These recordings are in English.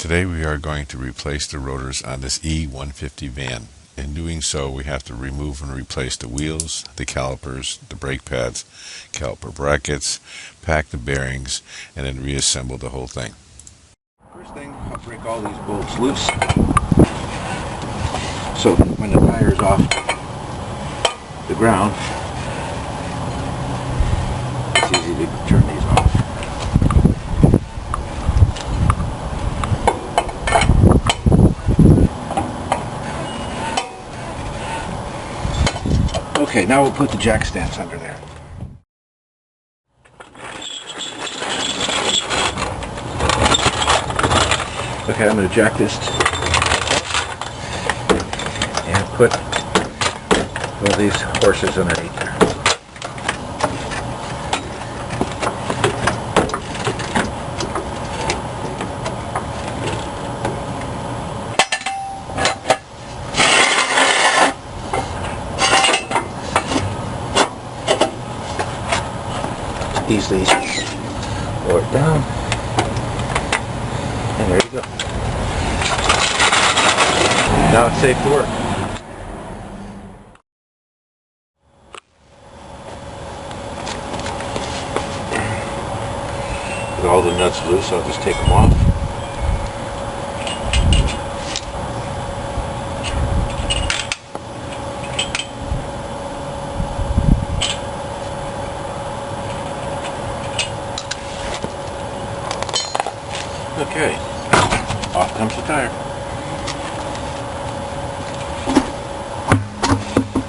Today we are going to replace the rotors on this E150 van. In doing so, we have to remove and replace the wheels, the calipers, the brake pads, caliper brackets, pack the bearings, and then reassemble the whole thing. First thing, I'll break all these bolts loose so when the tire is off the ground, it's easy to turn these off. Okay, now we'll put the jack stands under there. Okay, I'm going to jack this and put all these horses underneath there. Easily lower it down, and there you go. Now it's safe to work. With all the nuts loose, I'll just take them off. Okay, off comes the tire.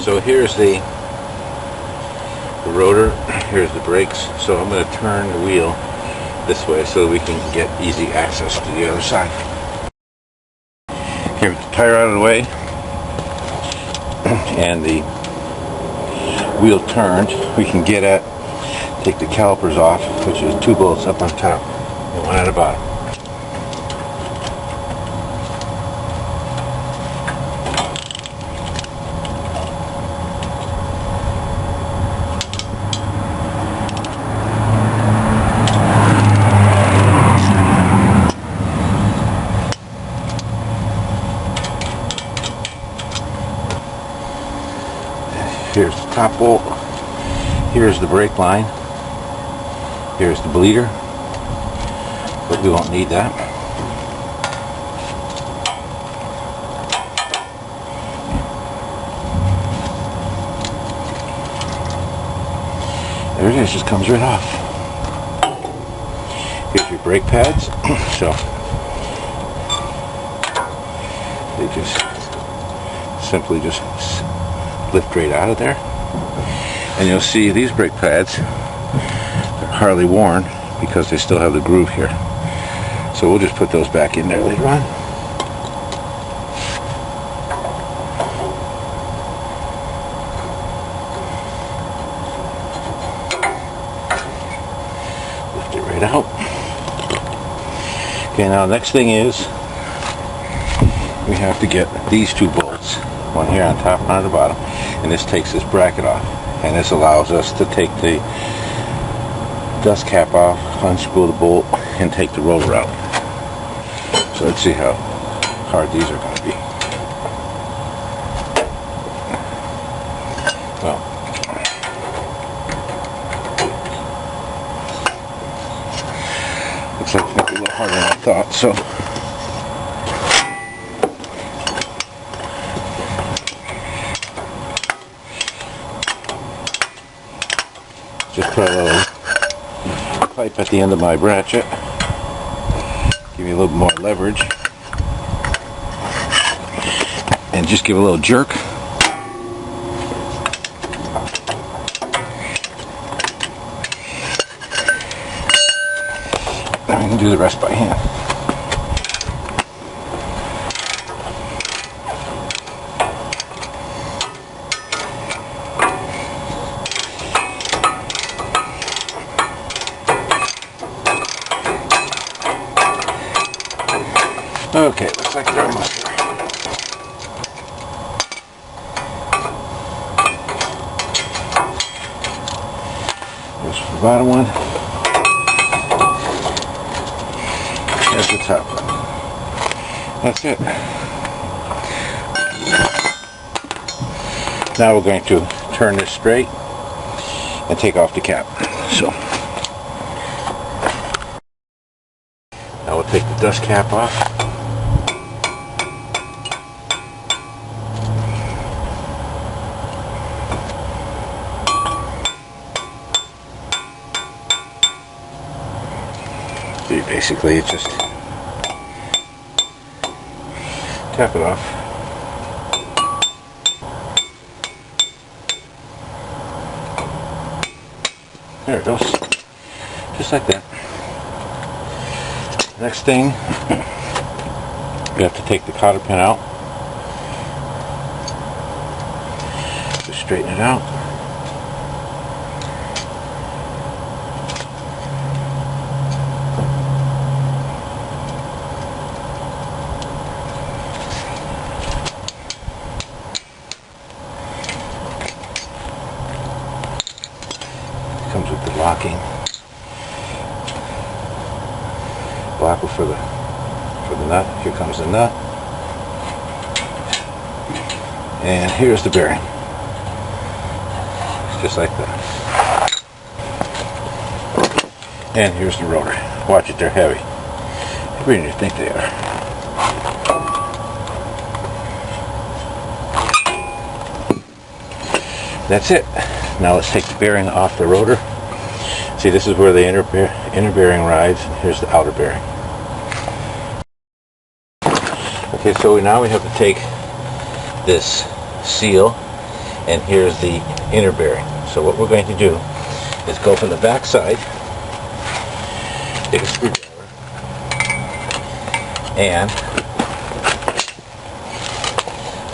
So here's the rotor, here's the brakes. So I'm going to turn the wheel this way so we can get easy access to the other side. Here, with the tire out of the way and the wheel turned, we can take the calipers off, which is 2 bolts up on top and 1 at the bottom. Here's the top bolt, here's the brake line, here's the bleeder, but we won't need that. There it is, just comes right off. Here's your brake pads, so they just simply lift right out of there, and you'll see these brake pads are hardly worn because they still have the groove here, so we'll just put those back in there later on. Lift it right out. Okay, now the next thing is we have to get these 2 bolts, one here on top, one on the bottom, and this takes this bracket off, and this allows us to take the dust cap off, unscrew the bolt, and take the rotor out. So let's see how hard these are going to be. Well, looks like it's going to be a little harder than I thought, so just put a little pipe at the end of my ratchet, give you a little more leverage, and just give a little jerk. Then we can do the rest by hand. Okay, looks like they're almost there. There's the bottom one. There's the top one. That's it. Now we're going to turn this straight and take off the cap. So now we'll take the dust cap off. So basically it's just tap it off. There it goes. Just like that. Next thing, we have to take the cotter pin out. Just straighten it out. Comes with the locking blocker for the nut. Here comes the nut, and here's the bearing. Just like that. And here's the rotor. Watch it, they're heavy. Heavier than you think they are. That's it. Now let's take the bearing off the rotor. See, this is where the inner bearing rides, and here's the outer bearing. Okay, so now we have to take this seal, and here's the inner bearing. So what we're going to do is go from the back side, take a screwdriver, and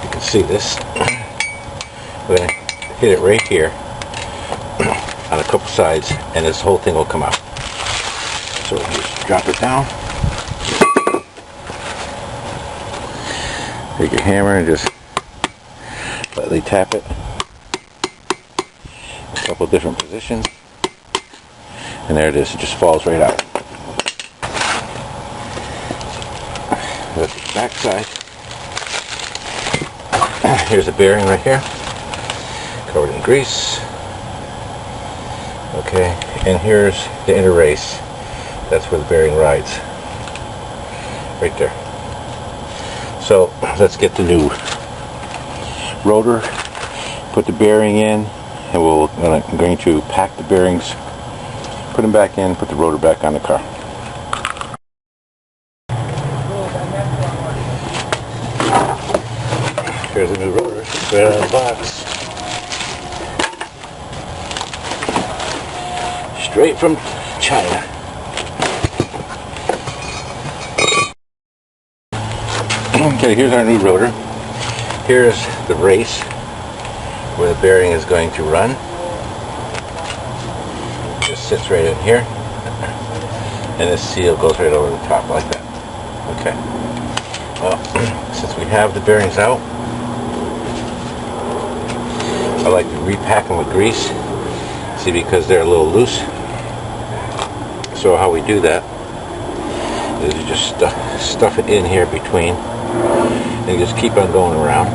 you can see this. We're going to hit it right here on a couple sides, and this whole thing will come out. So we'll just drop it down. Take your hammer and just lightly tap it. A couple different positions. And there it is. It just falls right out. That's the back side. Here's the bearing right here. Covered in grease. Okay, and here's the inner race. That's where the bearing rides. Right there. So let's get the new rotor, put the bearing in, and I'm going to pack the bearings, put them back in, put the rotor back on the car. Here's the new rotor, right out of the box. Straight from China. Okay, here's our new rotor. Here's the race where the bearing is going to run. It just sits right in here. And this seal goes right over the top like that. Okay. Well, since we have the bearings out, I like to repack them with grease. See, because they're a little loose. So how we do that is you just stuff it in here between and just keep on going around.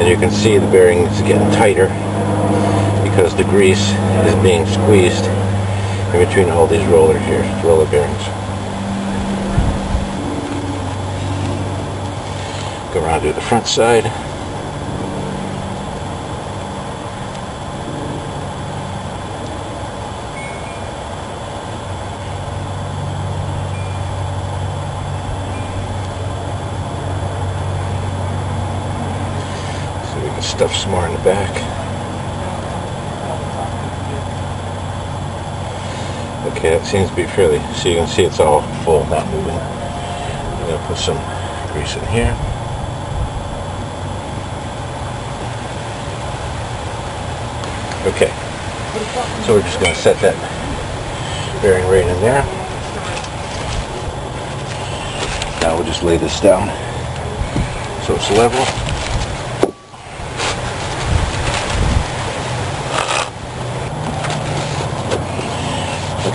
And you can see the bearing is getting tighter because the grease is being squeezed in between all these rollers here, roller bearings. Go around to the front side. So we can stuff some more in the back. Okay, that seems to be fairly, so you can see it's all full, not moving. I'm going to put some grease in here. Okay, so we're just going to set that bearing right in there. Now we'll just lay this down so it's level.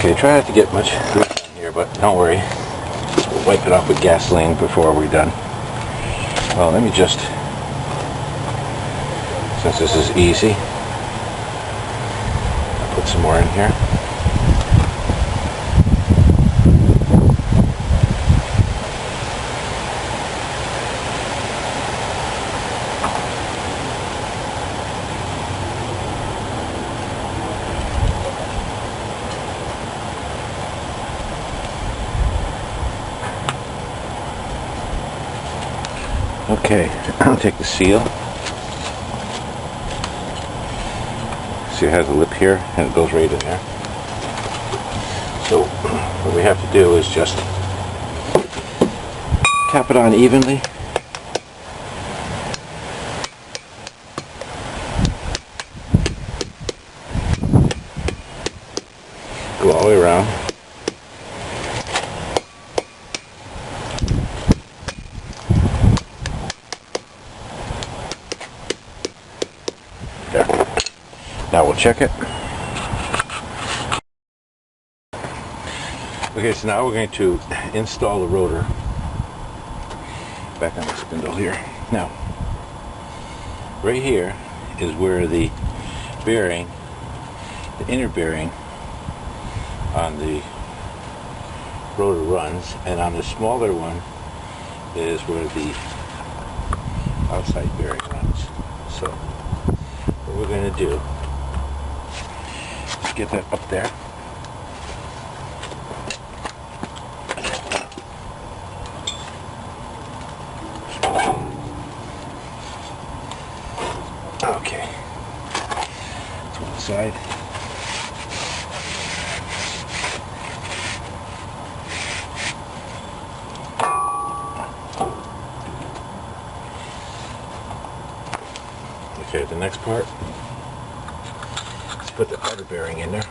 Okay, try not to get much grease on here, but don't worry. We'll wipe it off with gasoline before we're done. Well, let me just, since this is easy, I'll put some more in here. Okay, I'll take the seal. See, it has a lip here and it goes right in there. So what we have to do is just tap it on evenly. Go all the way around. There. Now we'll check it. Okay, so now we're going to install the rotor back on the spindle here. Now, right here is where the bearing, the inner bearing on the rotor runs, and on the smaller one is where the outside bearing runs. So what we're going to do is get that up there. Okay, to one side. Okay, the next part, let's put the outer bearing in there.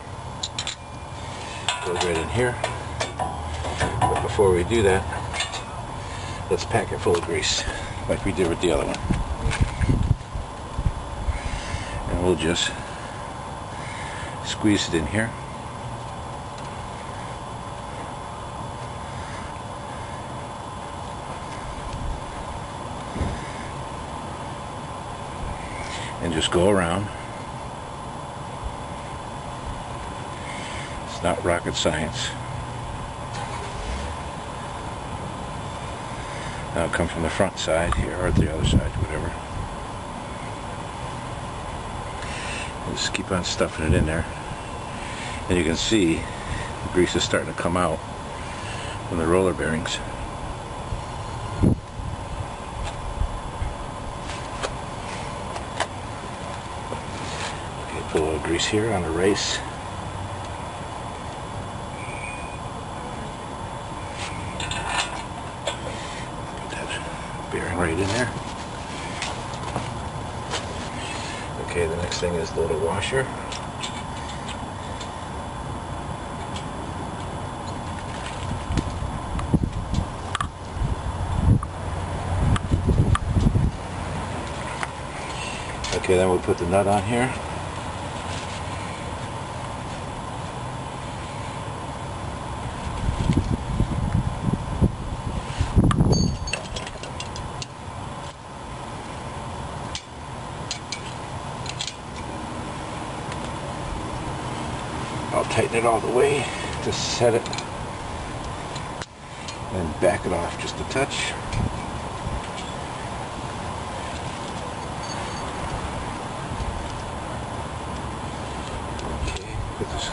Goes right in here. But before we do that, let's pack it full of grease, like we did with the other one. And we'll just squeeze it in here. And just go around. It's not rocket science. Now come from the front side here, or the other side, whatever. And just keep on stuffing it in there. And you can see the grease is starting to come out from the roller bearings. Put a little grease here on the race. Put that bearing right in there. Okay, the next thing is load a washer. Okay, then we'll put the nut on here. I'll tighten it all the way to set it, and back it off just a touch. Okay, put this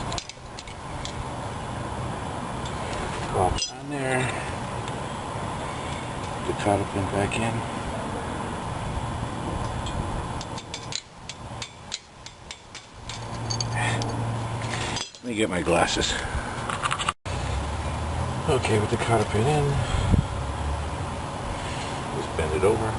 box on there. Put the cotter pin back in. Let me get my glasses. Okay, with the cotter pin in, just bend it over.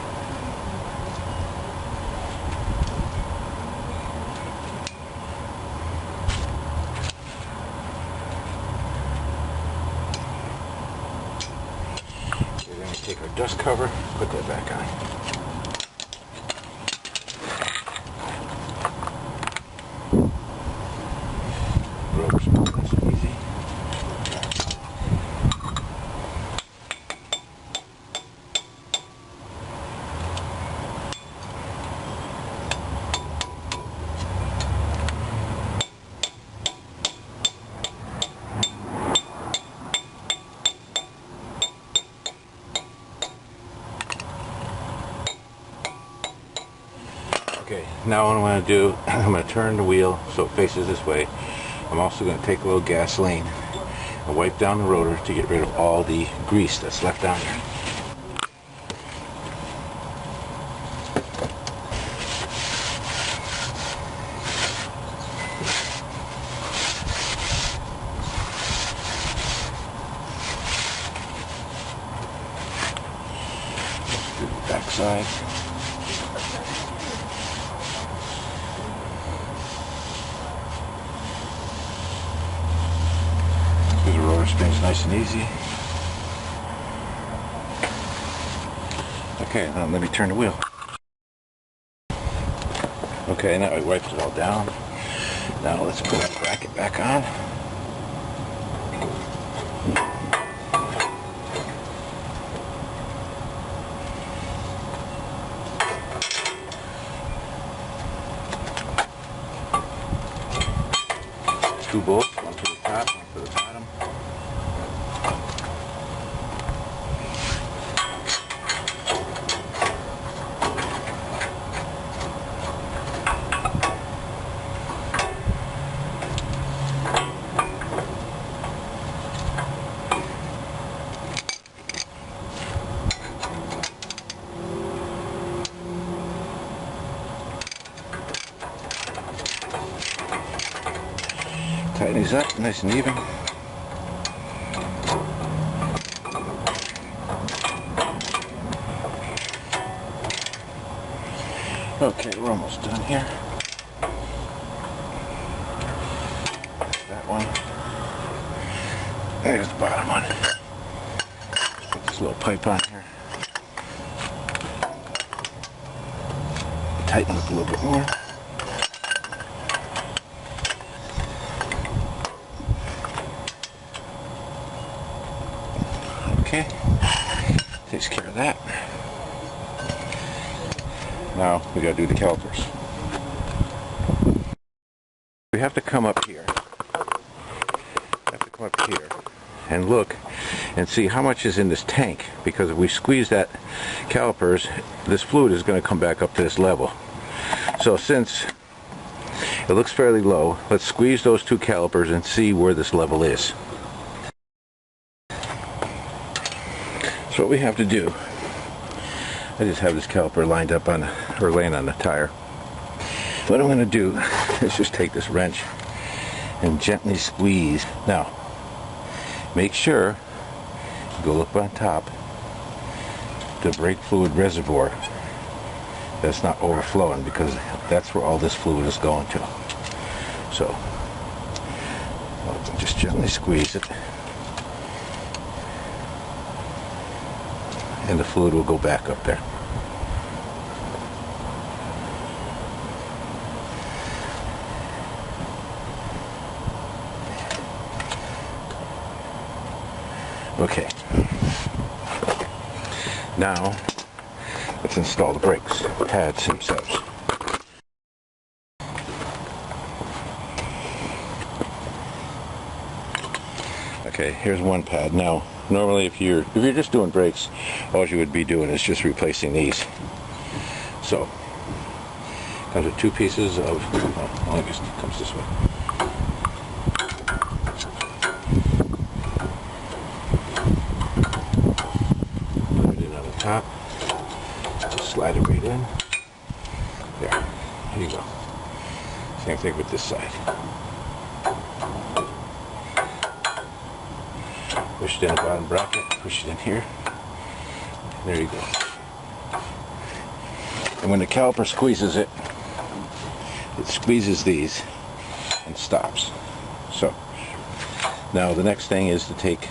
We're going to take our dust cover, put that back on. Ropes, nice and easy. now what I'm going to do, I'm going to turn the wheel so it faces this way. I'm also going to take a little gasoline and wipe down the rotor to get rid of all the grease that's left down there. Let's do the back side. The rotor spins nice and easy. Okay, now let me turn the wheel. Okay, now I wiped it all down. Now let's put the bracket back on. Two bolts, one for the top, one for the bottom. Tighten these up nice and even. Okay, we're almost done here. That one. There's the bottom one. Put this little pipe on here. Tighten up a little bit more. Okay, takes care of that. Now we gotta do the calipers. We have to come up here. And look and see how much is in this tank, because if we squeeze that calipers, this fluid is going to come back up to this level. So since it looks fairly low, let's squeeze those two calipers and see where this level is. So what we have to do, I just have this caliper lined up on, or laying on the tire. What I'm going to do is just take this wrench and gently squeeze. Now, make sure you go up on top, the brake fluid reservoir that's not overflowing, because that's where all this fluid is going to. So, I'll just gently squeeze it. And the fluid will go back up there. Okay. Now, let's install the brakes pads themselves. Okay, here's one pad. Now, normally if you're just doing brakes, all you would be doing is just replacing these. So, comes with two pieces of, well, I guess it comes this way. Put it in on the top, slide it right in. There you go. Same thing with this side. Push it in the bottom bracket, push it in here. There you go. And when the caliper squeezes it, it squeezes these and stops. So, now the next thing is to take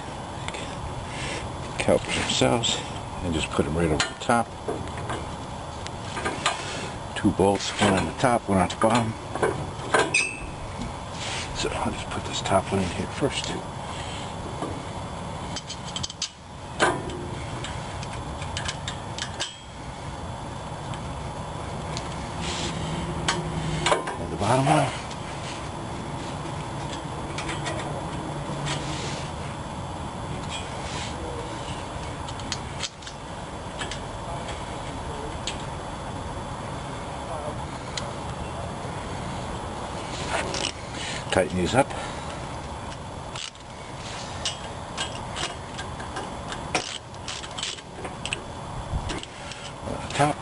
calipers themselves and just put them right over the top. Two bolts, one on the top, one on the bottom. So I'll just put this top one in here first. And the bottom one. tighten these up. On the top.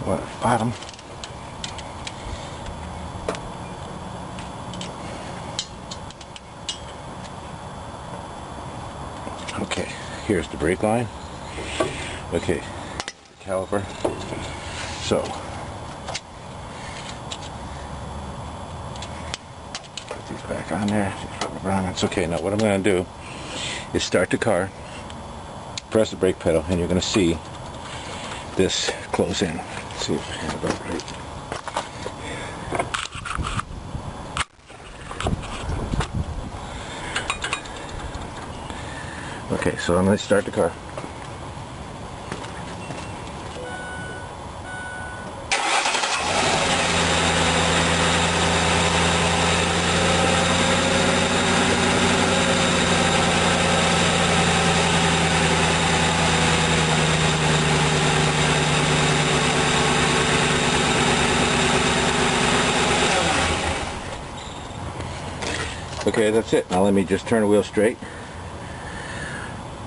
One at the bottom. Okay, here's the brake line. Okay, the caliper. So, put these back on there. It's okay. Now what I'm going to do is start the car, press the brake pedal, and you're going to see this close in. Let's see if I have it right. Okay, so I'm going to start the car. Okay, that's it. Now let me just turn the wheel straight.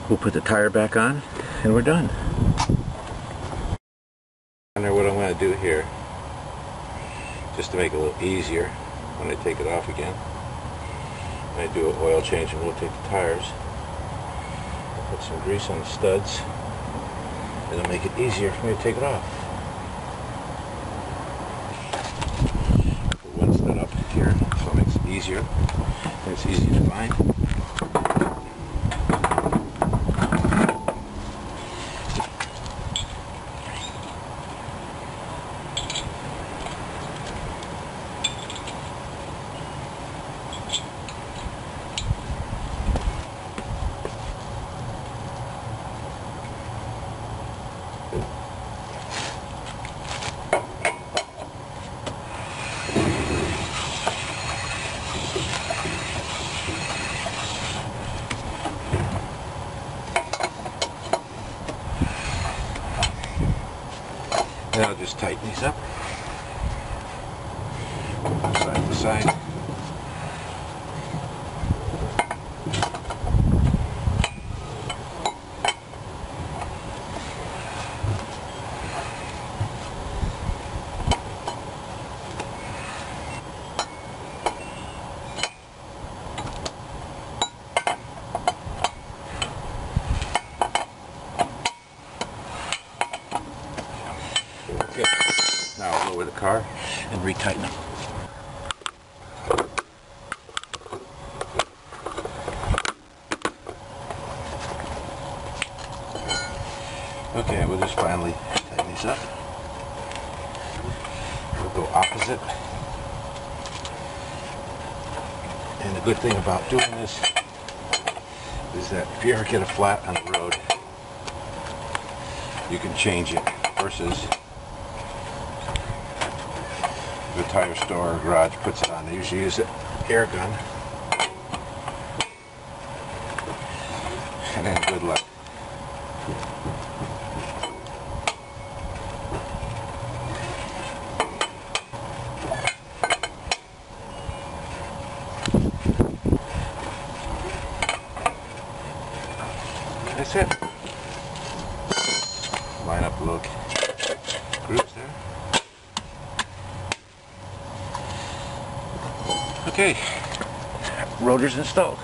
We'll put the tire back on, and we're done. And what I'm going to do here, just to make it a little easier when I take it off again, when I do an oil change and rotate the tires, I'll put some grease on the studs, and it'll make it easier for me to take it off. Put one stud up here, so it makes it easier. And it's easy to find. And I'll just tighten these up, side to side. Okay, now I'll lower the car and retighten them. Okay, we'll just finally tighten these up. We'll go opposite. And the good thing about doing this is that if you ever get a flat on the road, you can change it versus the tire store or garage puts it on. They usually use an air gun. And then good luck. That's it. Line up a little grooves there. Okay, rotors installed.